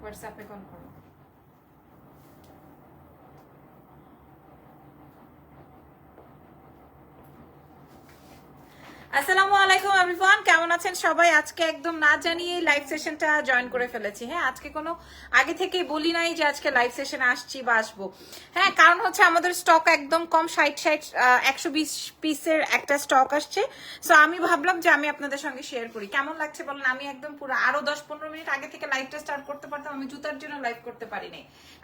হোয়াটসঅ্যাপে কল করো। আসসালামু আলাইকুম এভরিওয়ান, কেমন আছেন সবাই? আজকে একদম না জানিয়ে লাইভ সেশনটা জয়েন করে ফেলেছি। হ্যাঁ, আজকে কোনো আগে থেকে বলি নাই যে আজকে লাইভ সেশনে আসছি বা আসবো। হ্যাঁ, কারণ হচ্ছে আমাদের স্টক একদম কম, 120 পিসের একটা স্টক আসছে। সো আমি ভাবলাম যে আমি আপনাদের সঙ্গে শেয়ার করি। কেমন লাগছে বলেন? আমি একদম পুরো আরো 10-15 মিনিট আগে থেকে লাইভটা স্টার্ট করতে পারতাম, আমি জুতার জন্য লাইভ করতে পারিনি।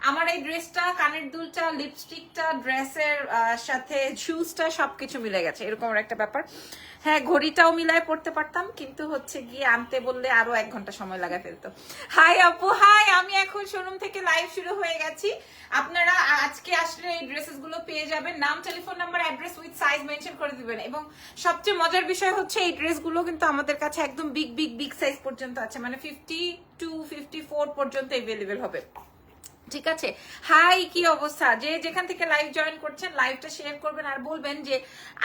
আমার এই ড্রেসটা, কানের দুলটা, লিপস্টিকটা, ড্রেসের সাথে শুজটা সবকিছু মিলে গেছে, এরকম একটা ব্যাপার। হ্যাঁ, ঘড়িটাও মিলায় পড়তে পারতাম, কিন্তু হচ্ছে গিয়ে আনতে বললে আরো 1 ঘন্টা সময় লাগা ফেলতো। হাই আপু, হাই। আমি এখন শোরুম থেকে লাইভ শুরু হয়ে গেছি। আপনারা আজকে আসলে এই ড্রেসেস গুলো পেয়ে যাবেন। নাম, telephone number, address with size mention করে দিবেন। এবং সবচেয়ে মজার বিষয় হচ্ছে এই ড্রেসগুলো কিন্তু আমাদের কাছে একদম বিগ সাইজ পর্যন্ত আছে, মানে 50-54 পর্যন্ত এভেলেবেল হবে। ঠিক আছে। হাই, কি অবস্থা? যে যেখান থেকে লাইভ জয়েন করছেন, লাইভটা শেয়ার করবেন আর বলবেন যে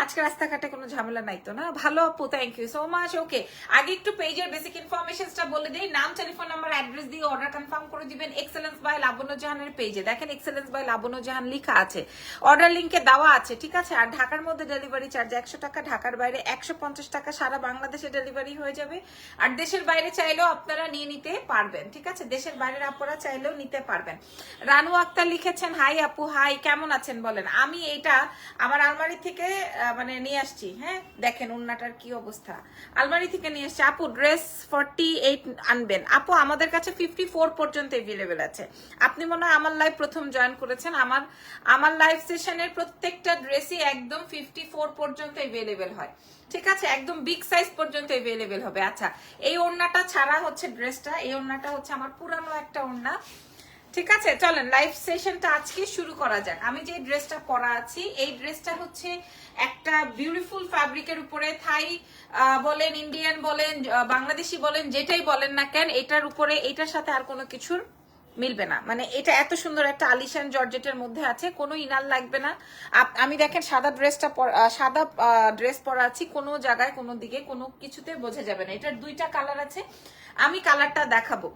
আজকে রাস্তাঘাটে কোনো ঝামেলা নাই তো না? ভালো আপু, থ্যাংক ইউ সো মাচ। ওকে, আগে একটু পেজের বেসিক ইনফরমেশনসটা বলে দিই। নাম, টেলিফোন নাম্বার, অ্যাড্রেস দিয়ে অর্ডার কনফার্ম করে দিবেন এক্সেলেন্স বাই লাবণ্য জাহানের পেজে। দেখেন এক্সেলেন্স বাই লাবণ্য জাহান লেখা আছে, অর্ডার লিংকে দেওয়া আছে। ঠিক আছে। আর ঢাকার মধ্যে ডেলিভারি চার্জ 100 টাকা, ঢাকার বাইরে 150 টাকা, সারা বাংলাদেশে ডেলিভারি হয়ে যাবে। আর দেশের বাইরে চাইলেও আপনারা নিয়ে নিতে পারবেন। ঠিক আছে, দেশের বাইরের আপনারা চাইলেও নিতে পারবেন। রানু আক্তার লিখেছেন হাই আপু, হাই, কেমন আছেন বলেন? আমি এইটা আমার আলমারি থেকে মানে নিয়ে আসছি। হ্যাঁ, দেখেন উন্নাটার কি অবস্থা, আলমারি থেকে নিয়ে আসছি। আপু ড্রেস 48 আনবেন? আপু আমাদের কাছে 54 পর্যন্ত এভেলেবেল আছে। আপনি মনে হয় আমার লাইভ প্রথম জয়েন করেছেন। আমার লাইভ সেশনের প্রত্যেকটা ড্রেসই একদম 54 পর্যন্ত এভেলেবেল হয়। ঠিক আছে, একদম বিগ সাইজ পর্যন্ত এভেলেবেল হবে। আচ্ছা, এই ওড়নাটা ছাড়া হচ্ছে ড্রেসটা, এই ওড়নাটা হচ্ছে আমার পুরানো একটা ওড়না। ঠিক আছে, চলেন লাইভ সেশনটা আজকে শুরু করা যাক। আমি যে ড্রেসটা পরা আছি, এই ড্রেসটা হচ্ছে একটা বিউটিফুল ফ্যাব্রিকের উপরে, থাই বলেন, ইন্ডিয়ান বলেন, বাংলাদেশি বলেন, যেটাই বলেন না কেন, এটার উপরে এটার সাথে আর কোনো কিছুর মিলবে না। মানে এটা এত সুন্দর একটা আলিশান জর্জেটের মধ্যে আছে, কোনো ইনার লাগবে না। আমি দেখেন সাদা ড্রেস পরা আছি, কোনো জায়গায় কোনো দিকে কোনো কিছুতে বোঝা যাবে না। এটার 2টা কালার আছে, আমি কালারটা দেখাবো।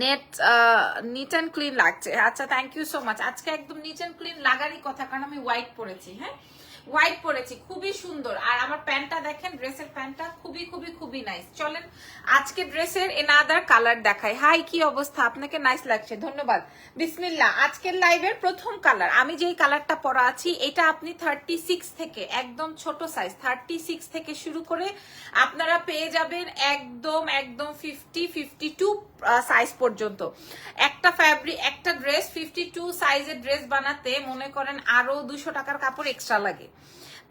নিট অ্যান্ড ক্লিন লাগছে। আচ্ছা, থ্যাংক ইউ সো মাচ। আজকে একদম নিট অ্যান্ড ক্লিন লাগারই কথা, কারণ আমি হোয়াইট পরেছি। হ্যাঁ, হোয়াইট পরেছি, খুবই সুন্দর। আর আমার প্যান্টটা দেখেন, ড্রেসের প্যান্টটা খুবই নাইস। চলেন আজকে ড্রেসের এনাদার কালার দেখাই। হাই, কি অবস্থা? আপনাকে নাইস লাগছে, ধন্যবাদ। বিসমিল্লাহ। আজকের লাইভের প্রথম কালার, আমি যেই কালারটা পরা আছি, এটা আপনি 36 থেকে, একদম ছোট সাইজ 36 থেকে শুরু করে আপনারা পেয়ে যাবেন একদম 52 সাইজ পর্যন্ত। একটা ড্রেস 52 সাইজের ড্রেস বানাতে মনে করেন আরো 200 টাকার কাপড় এক্সট্রা লাগে।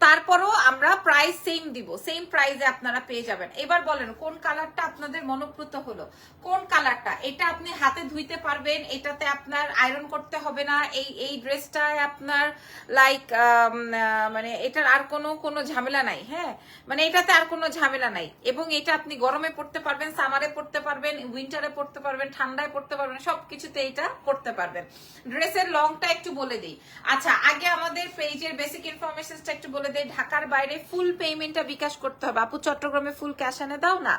তারপরও আমরা প্রাইস সেম দিব, সেম প্রাইসে আপনারা পেয়ে যাবেন। এবার বলেন কোন কালারটা আপনাদের মনোপ্রত হলো? কোন কালারটা? এটা আপনি হাতে ধুইতে পারবেন, এটাতে আপনার আয়রন করতে হবে না। এই ড্রেসটায় আপনার লাইক মানে এটার আর কোনো ঝামেলা নাই। হ্যাঁ, মানে এটাতে আর কোনো ঝামেলা নাই। এবং এটা আপনি গরমে পড়তে পারবেন, সামারে পড়তে পারবেন, উইন্টারে পড়তে পারবেন, ঠান্ডায় পড়তে পারবেন, সবকিছুতে এটা পড়তে পারবেন। ড্রেসের লংটা একটু বলে দিই। আচ্ছা, আগে আমাদের পেজের বেসিক ইনফরমেশনটা একটু বলে দেই। ঢাকার বাইরে ফুল পেমেন্টটা বিকাশ করতে হবে। আপু চট্টগ্রামে ফুল ক্যাশ এনে দাও না?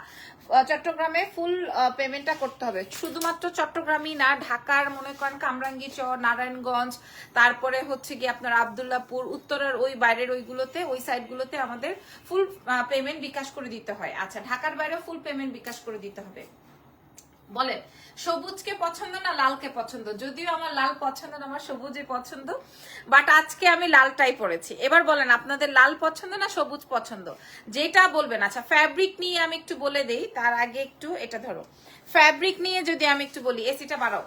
চট্টগ্রামে ফুল পেমেন্টটা করতে হবে। শুধুমাত্র চট্টগ্রামই না, ঢাকার মনে করেন কামরাঙ্গীরচর, নারায়ণগঞ্জ, তারপরে হচ্ছে কি আপনার আব্দুল্লাহপুর, উত্তরের ওই বাইরের ওইগুলোতে, ওই সাইডগুলোতে আমাদের ফুল পেমেন্ট বিকাশ করে দিতে হয়। আচ্ছা, ঢাকার বাইরেও ফুল পেমেন্ট বিকাশ করে দিতে হবে। বলেন সবুজকে পছন্দ না লালকে পছন্দ? যদিও আমার লাল পছন্দ না, আমার সবুজে পছন্দ, বাট আজকে আমি লালটাই পরেছি। এবার বলেন আপনাদের লাল পছন্দ না সবুজ পছন্দ? যেটা বলবেন। আচ্ছা, ফ্যাব্রিক নিয়ে আমি একটু বলে দেই, তার আগে একটু এটা ধরো। ফ্যাব্রিক নিয়ে যদি আমি একটু বলি, এসিটা বাড়াও,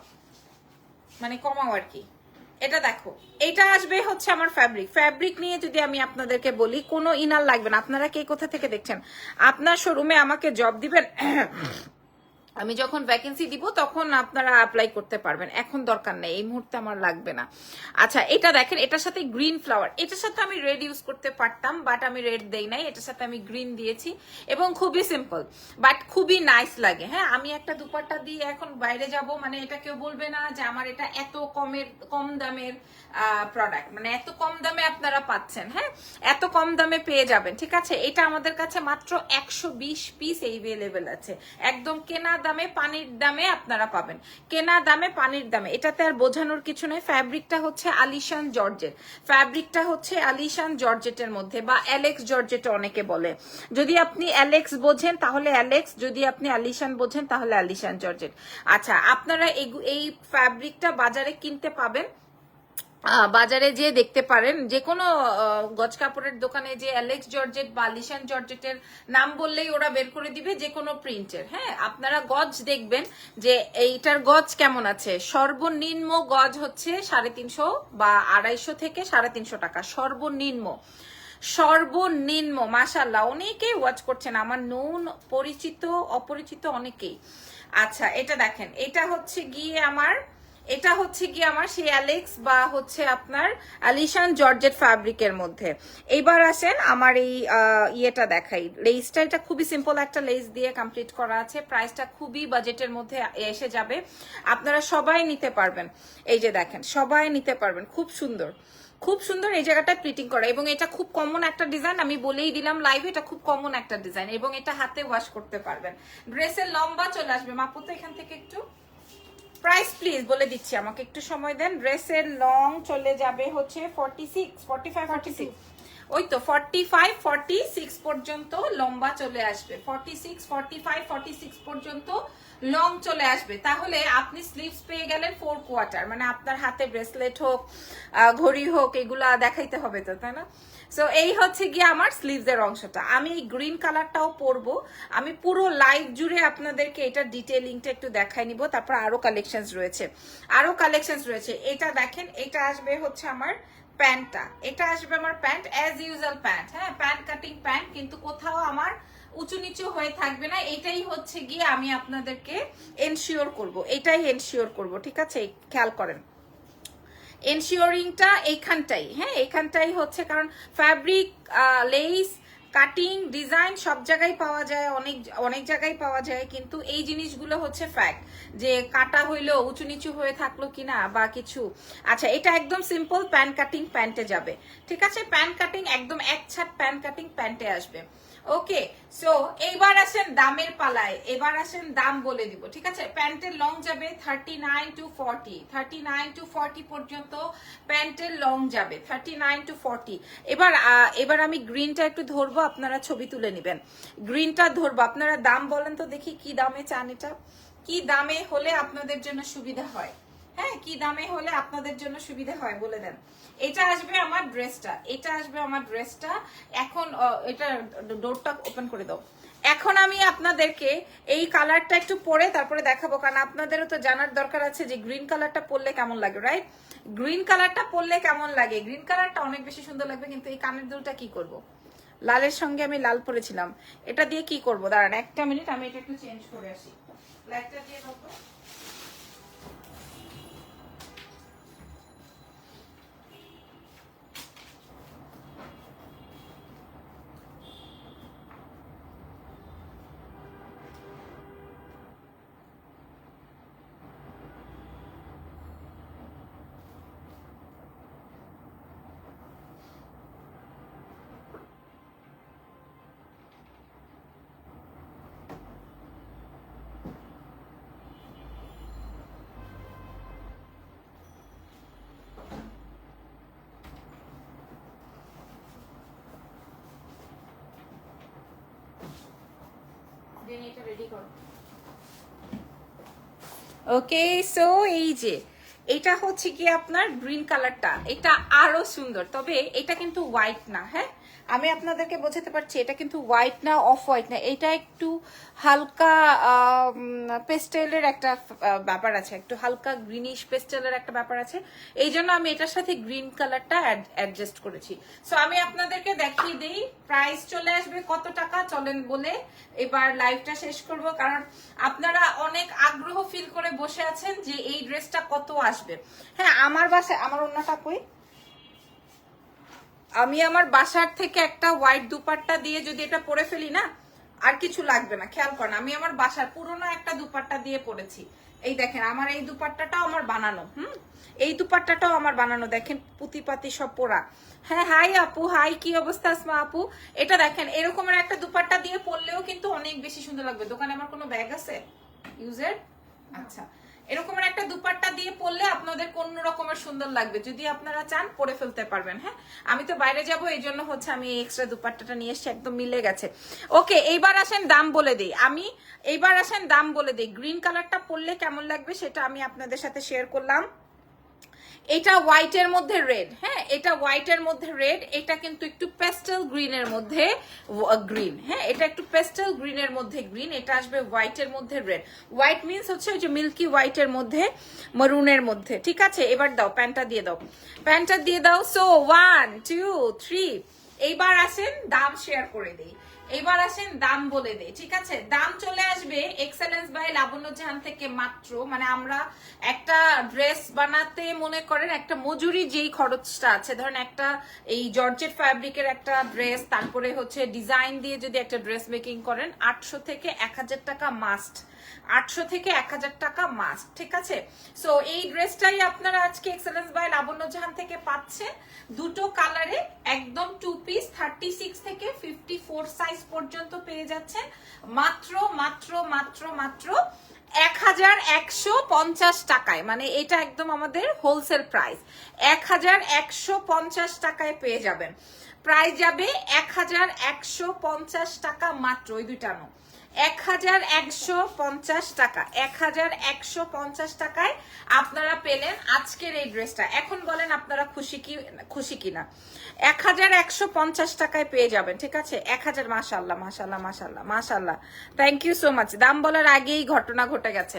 মানে কমাও আর কি। এটা দেখো, এটা আসবে হচ্ছে আমার ফ্যাব্রিক নিয়ে যদি আমি আপনাদেরকে বলি, কোনো ইনার লাগবে না। আপনারা কে কোথা থেকে দেখছেন? আপনার শোরুমে আমাকে জব দিবেন, আমি যখন ভ্যাকেন্সি দিব তখন আপনারা অ্যাপ্লাই করতে পারবেন। এখন দরকার নেই, এই মুহূর্তে আমার লাগবে না। আচ্ছা, এটা দেখেন, এটার সাথে গ্রিন ফ্লাওয়ার, এটার সাথে আমি রেড ইউজ করতে পারতাম, বাট আমি রেড দেই নাই, এটার সাথে আমি গ্রিন দিয়েছি। এবং খুবই সিম্পল, বাট খুবই নাইস লাগে। হ্যাঁ, আমি একটা দুপাট্টা দিয়ে এখন বাইরে যাব, মানে এটা কেউ বলবে না যে আমার এটা এত কম দামের প্রোডাক্ট, মানে এত কম দামে আপনারা পাচ্ছেন। হ্যাঁ, এত কম দামে পেয়ে যাবেন। ঠিক আছে, এটা আমাদের কাছে মাত্র 120 পিস এভেলেবেল আছে, একদম কেনা দামে পানির দামে আপনারা পাবেন, কেনা দামে পানির দামে। এটাতে আর বোঝানোর কিছু নয়। ফ্যাব্রিকটা হচ্ছে আলিশান জর্জেট, ফ্যাব্রিকটা হচ্ছে আলিশান জর্জেটের মধ্যে, বা অ্যালেক্স জর্জেট অনেকে বলে। যদি আপনি অ্যালেক্স বোঝেন তাহলে অ্যালেক্স, যদি আপনি আলিশান বোঝেন তাহলে আলিশান জর্জেট। আচ্ছা, আপনারা এই ফ্যাব্রিকটা বাজারে কিনতে পাবেন, বাজারে যে দেখতে পারেন, যে কোনো গজ কাপড়ের দোকানে যে অ্যালেক্স জর্জেট বা আলিশান জর্জেটের নাম বললেই ওরা বের করে দিবে যে কোনো প্রিন্টের। হ্যাঁ, আপনারা গজ দেখবেন যে এইটার গজ কেমন আছে। সর্বনিম্ন গজ হচ্ছে 350 বা 250 থেকে 350 টাকা সর্বনিম্ন, সর্বনিম্ন। মাশাআল্লাহ, অনেকেই ওয়াচ করছেন, আমার নোন, পরিচিত অপরিচিত অনেকেই। আচ্ছা, এটা দেখেন, এটা হচ্ছে গিয়ে আমার সেই অ্যালেক্স বা হচ্ছে আপনার আলিশান জর্জেট ফ্যাব্রিকের মধ্যে। এইবার আসেন আমার এই ইয়েটা দেখাই, লেসটা। এটা খুবই সিম্পল একটা লেস দিয়ে কমপ্লিট করা আছে, প্রাইসটা খুবই বাজেটের মধ্যে এসে যাবে, আপনারা সবাই নিতে পারবেন। এই যে দেখেন, সবাই নিতে পারবেন, খুব সুন্দর, খুব সুন্দর এই জায়গাটা প্লিটিং করা। এবং এটা খুব কমন একটা ডিজাইন, আমি বলেই দিলাম লাইভে, এটা খুব কমন একটা ডিজাইন, এবং এটা হাতে ওয়াশ করতে পারবেন। ড্রেসের লম্বা চলে আসবে, মাপু তো এখান থেকে একটু প্রাইস প্লিজ বলে দিচ্ছি, আমাকে একটু সময় দেন। ড্রেসের লং চলে যাবে হচ্ছে 46, 45, 46, ওই তো 45, 46 পর্যন্ত লম্বা চলে আসবে, 46, 45, 46 পর্যন্ত লং চলে আসবে। তাহলে আপনি স্লিভস পেয়ে গেলেন 4 কোয়ার্টার, মানে আপনার হাতে ব্রেসলেট হোক, ঘড়ি হোক, এগুলা দেখাইতে হবে তো, তাই না? সো এই হচ্ছে গিয়ে আমার স্লিভসের অংশটা। আমি এই গ্রিন কালারটাও পরবো, আমি পুরো লাইভ জুড়ে আপনাদেরকে এটা ডিটেইলিংটা একটু দেখাই নিব। তারপর আরো কালেকশনস রয়েছে, এটা দেখেন, এটা আসবে হচ্ছে আমার প্যান্টটা, এটা আসবে আমার প্যান্ট, অ্যাজ ইউজুয়াল প্যান্ট। হ্যাঁ, প্যান্ট কাটিং প্যান্ট, কিন্তু কোথাও আমার উঁচু নিচু হয়ে থাকবে না। এটাই হচ্ছে গিয়ে আমি আপনাদেরকে এনশিওর করব, ঠিক আছে? খেয়াল করেন, এনশিওরিংটা এইখানটাই, হ্যাঁ এইখানটাই হচ্ছে, কারণ ফ্যাব্রিক, লেস, কাটিং, ডিজাইন সব জায়গায় পাওয়া যায়, অনেক জায়গায় পাওয়া যায়, কিন্তু এই জিনিসগুলো হচ্ছে ফ্যাক্ট, যে কাটা হইলো উঁচু নিচু হয়ে থাকলো কিনা বা কিছু। আচ্ছা, এটা একদম সিম্পল প্যান কাটিং প্যান্টে যাবে, ঠিক আছে? প্যান কাটিং একদম এক ছাট প্যান কাটিং প্যান্টে আসবে। ওকে, সো এইবার আসেন দামের পালায়, এবার আসেন দাম বলে দিব, ঠিক আছে? প্যান্টের লং যাবে 39 to 40, 39 to 40 পর্যন্ত প্যান্টের লং যাবে, 39 to 40। এবার আমি গ্রিনটা একটু ধরবো, আপনারা ছবি তুলে নেবেন। গ্রিনটা ধরবো, আপনারা দাম বলেন তো দেখি, কি দামে চান এটা, কি দামে হলে আপনাদের জন্য সুবিধা হয়? হ্যাঁ, কি দামে হলে আপনাদের জন্য সুবিধা হয় বলে দেন। এটা আসবে আমার ড্রেসটা, এখন এটা ডোরটা ওপেন করে দাও। এখন আমি আপনাদেরকে এই কালারটা একটু পরে তারপরে দেখাবো, কারণ আপনাদেরও তো জানার দরকার আছে যে গ্রিন কালারটা পরলে কেমন লাগে, রাইট? গ্রিন কালারটা পরলে কেমন লাগে? গ্রিন কালারটা অনেক বেশি সুন্দর লাগবে, কিন্তু এই কানের দুলটা কি করব? লালের সঙ্গে আমি লাল পরেছিলাম, এটা দিয়ে কি করব? দাঁড়ান একটা মিনিট, আমি এটা একটু চেঞ্জ করে আসি। লাইটটা দিয়ে কত এটা রেডি করো। ওকে, সো এই যে এটা হচ্ছে কি আপনার গ্রিন কালারটা, এটা আরো সুন্দর, তবে এটা কিন্তু হোয়াইট না। হ্যাঁ, আমি আপনাদেরকে বোঝাতে পারছি, এটা কিন্তু হোয়াইট না, অফ হোয়াইট না, এটা একটু হালকা পেস্টেলের একটা ব্যাপার আছে, একটু হালকা গ্রিনিশ পেস্টেলের একটা ব্যাপার আছে, এই জন্য আমি এটার সাথে গ্রিন কালারটা অ্যাডজাস্ট করেছি। সো আমি আপনাদেরকে দেখিয়ে দিই, প্রাইস চলে আসবে কত টাকা, চলেন বলে এবার লাইভটা শেষ করব, কারণ আপনারা অনেক আগ্রহ ফিল করে বসে আছেন যে এই ড্রেসটা কত আসবে। হ্যাঁ, আমার বাসায়, আমার অন্যটা কই, আমি আমার বাসার থেকে একটা হোয়াইট দুপাট্টা দিয়ে যদি এটা পরে ফেলি না, আর কিছু লাগবে না। খেয়াল করেন, আমি আমার বাসার পুরোনো একটা দুপাট্টা দিয়ে পরেছি, এই দেখেন, আমার এই দুপাট্টাটাও আমার বানানো, এই দুপাট্টাটাও আমার বানানো, দেখেন পুঁতি পাতি সব পোড়া। হ্যাঁ, হাই আপু, হাই, কি অবস্থা আসমা আপু? এটা দেখেন, এরকমের একটা দুপাট্টা দিয়ে পরলেও কিন্তু অনেক বেশি সুন্দর লাগবে। দোকানে আমার কোনো ব্যাগ আছে? ইউজের। আচ্ছা, এরকমের একটা দুপাট্টা দিয়ে পরলে আপনাদের কোন রকমের সুন্দর লাগবে, যদি আপনারা চান পরে ফেলতে পারবেন। হ্যাঁ, আমি তো বাইরে যাব, এই জন্য হচ্ছে আমি এক্সট্রা দুপাট্টাটা নিয়ে এসেছি, একদম মিলে গেছে। ওকে, এইবার আসেন দাম বলে দিই। এইবার আসেন দাম বলে দিই। গ্রিন কালারটা পরলে কেমন লাগবে সেটা আমি আপনাদের সাথে শেয়ার করলাম। এটা হোয়াইটের মধ্যে রেড, হ্যাঁ এটা হোয়াইটের মধ্যে রেড, এটা কিন্তু একটু পেস্টেল গ্রিনের মধ্যে গ্রিন, হ্যাঁ এটা একটু পেস্টেল গ্রিনের মধ্যে গ্রিন, এটা আসবে হোয়াইটের মধ্যে রেড। হোয়াইট মিন্স হচ্ছে ওই যে মিল্কি হোয়াইটের মধ্যে মরুনের মধ্যে, ঠিক আছে। এবার দাও প্যান্টটা দিয়ে দাও, প্যান্টটা দিয়ে দাও। সো 1 2 3, এইবার আসেন দাম শেয়ার করে দিই, এবার আসেন দাম বলে দেই, ঠিক আছে। দাম চলে আসবে এক্সেলেন্স বাই লাবণ্য জাহান থেকে মাত্র, মানে আমরা একটা ড্রেস বানাতে মনে করেন একটা মজুরি যেই খরচটা আছে, ধরেন একটা এই জর্জেট ফ্যাব্রিকের একটা ড্রেস, তারপরে হচ্ছে ডিজাইন দিয়ে যদি একটা ড্রেস মেকিং করেন 800 থেকে 1000 টাকা মাস্ট, 800 থেকে 1000 টাকা মাস্ট, ঠিক আছে। সো এই ড্রেসটাই আপনারা আজকে এক্সেলেন্স বাই লাবণ্য জাহান থেকে পাচ্ছেন দুটো কালারে, একদম 2 পিস 36 থেকে 54 সাইজ পর্যন্ত পেয়ে যাচ্ছেন মাত্র মাত্র মাত্র মাত্র 1150 টাকায়। মানে এটা একদম আমাদের হোলসেল প্রাইস, 1150 টাকায় পেয়ে যাবেন। প্রাইস যাবে 1150 টাকা মাত্র, ওই দুইটা নো 1150 টাকা, 1150 টাকায় আপনারা পেলেন আজকের এই ড্রেসটা। এখন বলেন আপনারা খুশি কিনা? 1150 টাকায় পেয়ে যাবেন, ঠিক আছে। 1000, মাশাআল্লাহ মাশাআল্লাহ মাশাআল্লাহ মাশাআল্লাহ, থ্যাংক ইউ সো মাচ। দাম বলার আগেই ঘটনা ঘটে গেছে।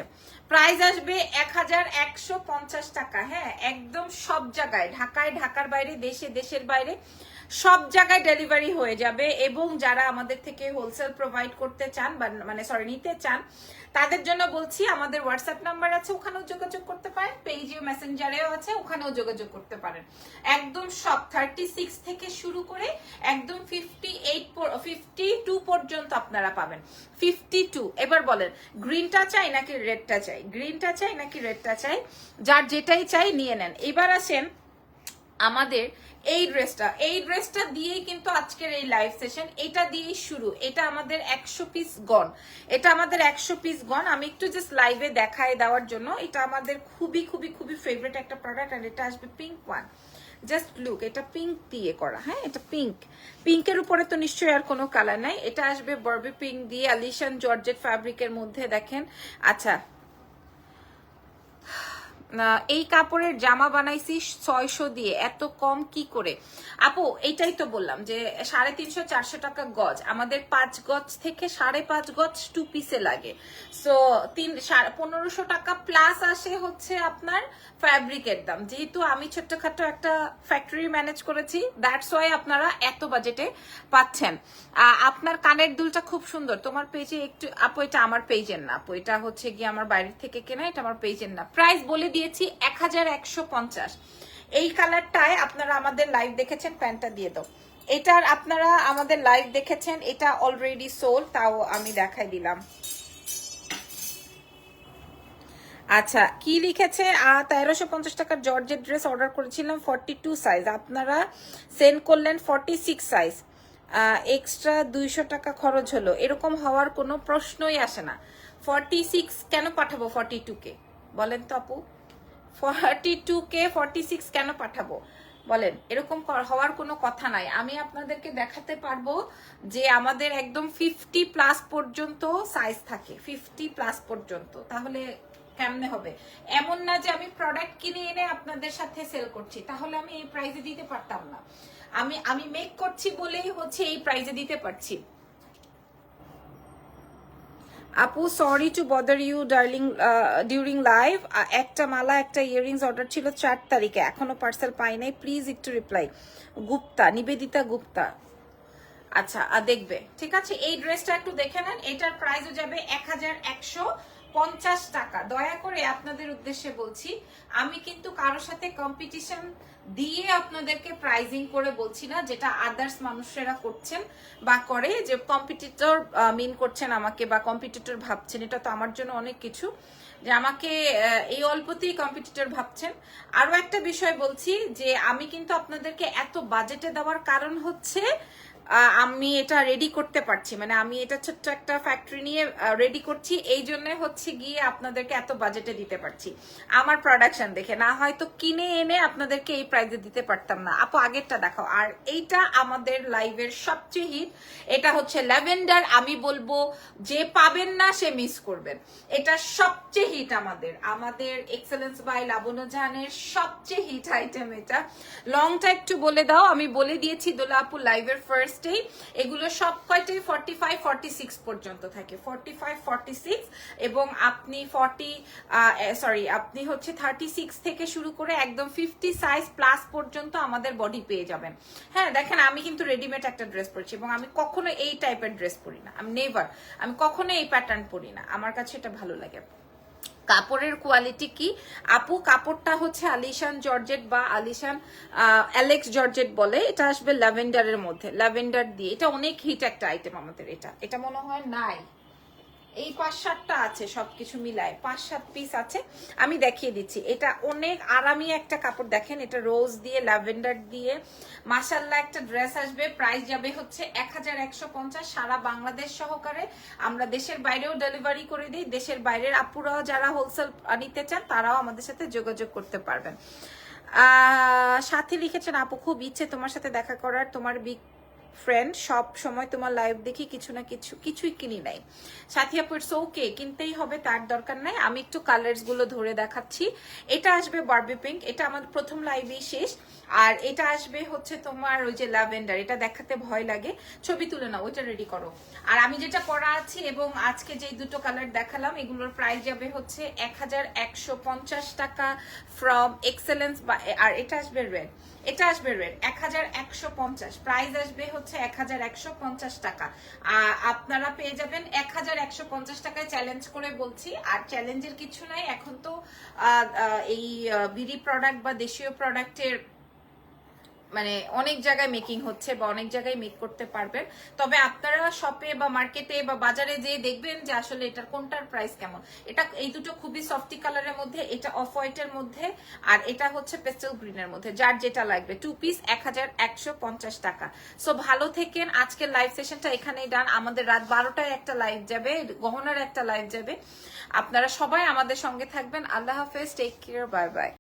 প্রাইস আসবে 1150 টাকা, হ্যাঁ একদম সব জায়গায়, ঢাকায়, ঢাকার বাইরে, দেশে, দেশের বাইরে সব জায়গায় ডেলিভারি হয়ে যাবে। এবং যারা আমাদের থেকে হোলসেল প্রোভাইড করতে চান বা মানে সরি নিতে চান, তাদের জন্য বলছি আমাদের হোয়াটসঅ্যাপ নাম্বার আছে, ওখানেও যোগাযোগ করতে পারেন, পেজে মেসেঞ্জারেও আছে, ওখানেও যোগাযোগ করতে পারেন। একদম সব 36 থেকে শুরু করে একদম 52 পর্যন্ত আপনারা পাবেন, 52। এবার বলেন গ্রিনটা চাই নাকি রেডটা চাই, গ্রিনটা চাই নাকি রেডটা চাই, যার যেটাই চাই নিয়ে নেন। এবার আসেন আমাদের এই ড্রেসটা দিয়েই কিন্তু আজকের এই লাইভ সেশন, এটা দিয়েই শুরু। এটা আমাদের 100 পিস গন, এটা আমাদের 100 পিস গন। আমি একটু জাস্ট লাইভে দেখায় দেওয়ার জন্য, এটা আমাদের খুবই খুবই খুবই ফেভারিট একটা প্রোডাক্ট। আর এটা আসবে পিঙ্ক ওয়ান, জাস্ট লুক, এটা পিঙ্ক দিয়ে করা, হ্যাঁ এটা পিঙ্কের উপরে তো নিশ্চয়ই আর কোনো কালার নাই। এটা আসবে বারবি পিঙ্ক দিয়ে আলিশান জর্জেট ফ্যাব্রিকের মধ্যে, দেখেন। আচ্ছা, এই কাপড়ের জামা বানাইছি 600 দিয়ে, এত কম কি করে? আপু এইটাই তো বললাম যে 350-400 টাকা গজ, আমাদের 5 গজ থেকে 5.5 গজ 2 পিসে লাগে। সো 1500 টাকা প্লাস আসে হচ্ছে আপনার ফ্যাব্রিকের দাম। যেহেতু আমি ছোট্টখাটো একটা ফ্যাক্টরি ম্যানেজ করেছি, দ্যাটস ওয়াই আপনারা এত বাজেটে পাচ্ছেন। আপনার কানের দুলটা খুব সুন্দর, তোমার পেজে একটু আপু, এটা আমার পেজের না আপু, এটা হচ্ছে গিয়ে আমার বাইরের থেকে কেনা, এটা আমার পেজের না। প্রাইস বলে দিয়েছি 1150। এই কালারটায় আপনারা আমাদের লাইভ দেখেছেন, প্যান্টটা দিয়ে দাও। এটার আপনারা আমাদের লাইভ দেখেছেন, এটা অলরেডি সোল্ড, তাও আমি দেখাই দিলাম। আচ্ছা, কি লিখেছে? 1350 টাকার জর্জেট ড্রেস অর্ডার করেছিলাম 42 সাইজ, আপনারা সেন্ড করলেন 46 সাইজ, এক্সট্রা 200 টাকা খরচ হলো। এরকম হওয়ার কোনো প্রশ্নই আসে না। 46 কেন পাঠাবো 42 কে বলেন তো আপু? 42 কে 46 কেন পাঠাবো বলেন? এরকম হওয়ার কোনো কথা নাই। আমি আপনাদেরকে দেখাতে পারবো যে আমাদের একদম 50 প্লাস পর্যন্ত সাইজ থাকে, 50 প্লাস পর্যন্ত। তাহলে কেমনে হবে? এমন না যে আমি প্রোডাক্ট কিনে এনে আপনাদের সাথে সেল করছি, তাহলে আমি এই প্রাইসে দিতে পারতাম না। আমি মেক করছি বলেই হচ্ছে এই প্রাইসে দিতে পারছি। আপু sorry to bother you darling during live, একটা মালা একটা ইয়াররিংস অর্ডার ছিল 4 তারিখে, এখনো পার্সেল পাই নাই, প্লিজ একটু রিপ্লাই। গুপ্তা, নিবেদিতা গুপ্তা। আচ্ছা দেখবে, ঠিক আছে। এই ড্রেসটা একটু দেখে নেন, এটার প্রাইসও যাবে 1150 টাকা। দয়া করে আপনাদের উদ্দেশ্যে বলছি, আমি কিন্তু কারোর সাথে কম্পিটিশন দিয়ে আপনাদেরকে প্রাইজিং করে বলছি না, যেটা আদার্স মানুষেরা করছেন বা করে, যে কম্পিটিটর মিন করছেন আমাকে বা কম্পিটিটর ভাবছেন। এটা তো আমার জন্য অনেক কিছু যে আমাকে এই অল্পতেই কম্পিটিটর ভাবছেন। আরো একটা বিষয় বলছি যে আমি কিন্তু আপনাদেরকে এত বাজেটে দেওয়ার কারণ হচ্ছে আমি এটা রেডি করতে পারছি, মানে আমি এটা ছোট্ট একটা ফ্যাক্টরি নিয়ে রেডি করছি, এই জন্য হচ্ছে গিয়ে আপনাদেরকে এত বাজেটে দিতে পারছি আমার প্রোডাকশন দেখে, না হয়তো কিনে এনে আপনাদেরকে এই প্রাইসে দিতে পারতাম না। আপু আগেরটা দেখাও। আর এইটা আমাদের লাইভের সবচেয়ে হিট, এটা হচ্ছে ল্যাভেন্ডার। আমি বলবো যে পাবেন না সে মিস করবেন, এটা সবচেয়ে হিট আমাদের আমাদের এক্সেলেন্স বাই লাবণ্য জাহানের সবচেয়ে হিট আইটেম। এটা লংটা একটু বলে দাও। আমি বলে দিয়েছি দোলা আপু লাইভের ফার্স্টেই, এগুলো সব কয়টাই 45-46 পর্যন্ত থাকে, 45-46, এবং আপনি আপনি হচ্ছে 36 থেকে শুরু করে একদম 50 সাইজ প্লাস পর্যন্ত আমাদের বডি পেয়ে যাবেন। হ্যাঁ দেখেন, আমি কিন্তু রেডিমেড একটা ড্রেস পরছি এবং আমি কখনো এই টাইপের ড্রেস পরি না, আমি কখনো এই প্যাটার্ন পরি না, আমার কাছে এটা ভালো লাগে। কাপড়ের কোয়ালিটি কি আপু? কাপড়টা হচ্ছে আলিশান জর্জেট বা আলিশান অ্যালেক্স জর্জেট বলে, এটা আসবে ল্যাভেন্ডারের মধ্যে, ল্যাভেন্ডার দিয়ে। এটা অনেক হিট একটা আইটেম আমাদের। এটা মনে হয় নাই, এই 5-7টা আছে, সবকিছু মিলায় 5-7 পিস আছে, আমি দেখিয়ে দিচ্ছি। এটা অনেক আরামি একটা কাপড়, দেখেন এটা রোজ দিয়ে ল্যাভেন্ডার দিয়ে মাশাআল্লাহ একটা ড্রেস আসবে। প্রাইস যাবে হচ্ছে 1150 সারা বাংলাদেশ সহকারে। আমরা দেশের বাইরেও ডেলিভারি করে দিই, দেশের বাইরের আপুরাও যারা হোলসেল নিতে চান তারাও আমাদের সাথে যোগাযোগ করতে পারবেন। সাথী লিখেছেন আপু খুব ইচ্ছে তোমার সাথে দেখা করার, তোমার বিগ ফ্রেন্ড, সব সময় তোমার লাইভ দেখি, কিছু না কিছুই কিনি নাই। সাথী আপু ইটস ওকে, কিনতেই হবে তার দরকার নাই। আমি একটু কালার্স গুলো ধরে দেখাচ্ছি। এটা আসবে বারবি পিঙ্ক, এটা আমাদের প্রথম লাইভেই শেষ। আর এটা আসবে হচ্ছে তোমার ওই যে ল্যাভেন্ডার, এটা দেখাতে ভয় লাগে, ছবি তুলে নাও, ওইটা রেডি করো। আর আমি যেটা পরা আছি এবং আজকে যে দুটো কালার দেখালাম এগুলোর প্রাইস যাবে হচ্ছে 1150 টাকা ফ্রম এক্সেলেন্স। আর এটা আসবে রেড, 1150, প্রাইস আসবে হচ্ছে 1150 টাকা। আপনারা পেয়ে যাবেন 1150 টাকায়, চ্যালেঞ্জ করে বলছি। আর চ্যালেঞ্জের কিছু নাই, এখন তো এই বিডি প্রোডাক্ট বা দেশীয় প্রোডাক্টের মানে অনেক জায়গায় মেকিং হচ্ছে বা অনেক জায়গায় মেক করতে পারবেন। তবে আপনারা শপে বা মার্কেটে বা বাজারে যেয়ে দেখবেন যে আসলে এটার কোনটার প্রাইস কেমন। এটা এই দুটো খুবই সফটি কালারের মধ্যে, এটা অফ হোয়াইটের মধ্যে, আর এটা হচ্ছে পেস্টেল গ্রিনের মধ্যে, যার যেটা লাগবে। 2 পিস 1150 টাকা। সো ভালো থেকেন, আজকের লাইভ সেশনটা এখানেই ডান। আমাদের রাত 12টায় একটা লাইভ যাবে, গহনার একটা লাইভ যাবে। আপনারা সবাই আমাদের সঙ্গে থাকবেন। আল্লাহ হাফেজ, টেক কেয়ার, বাই বাই।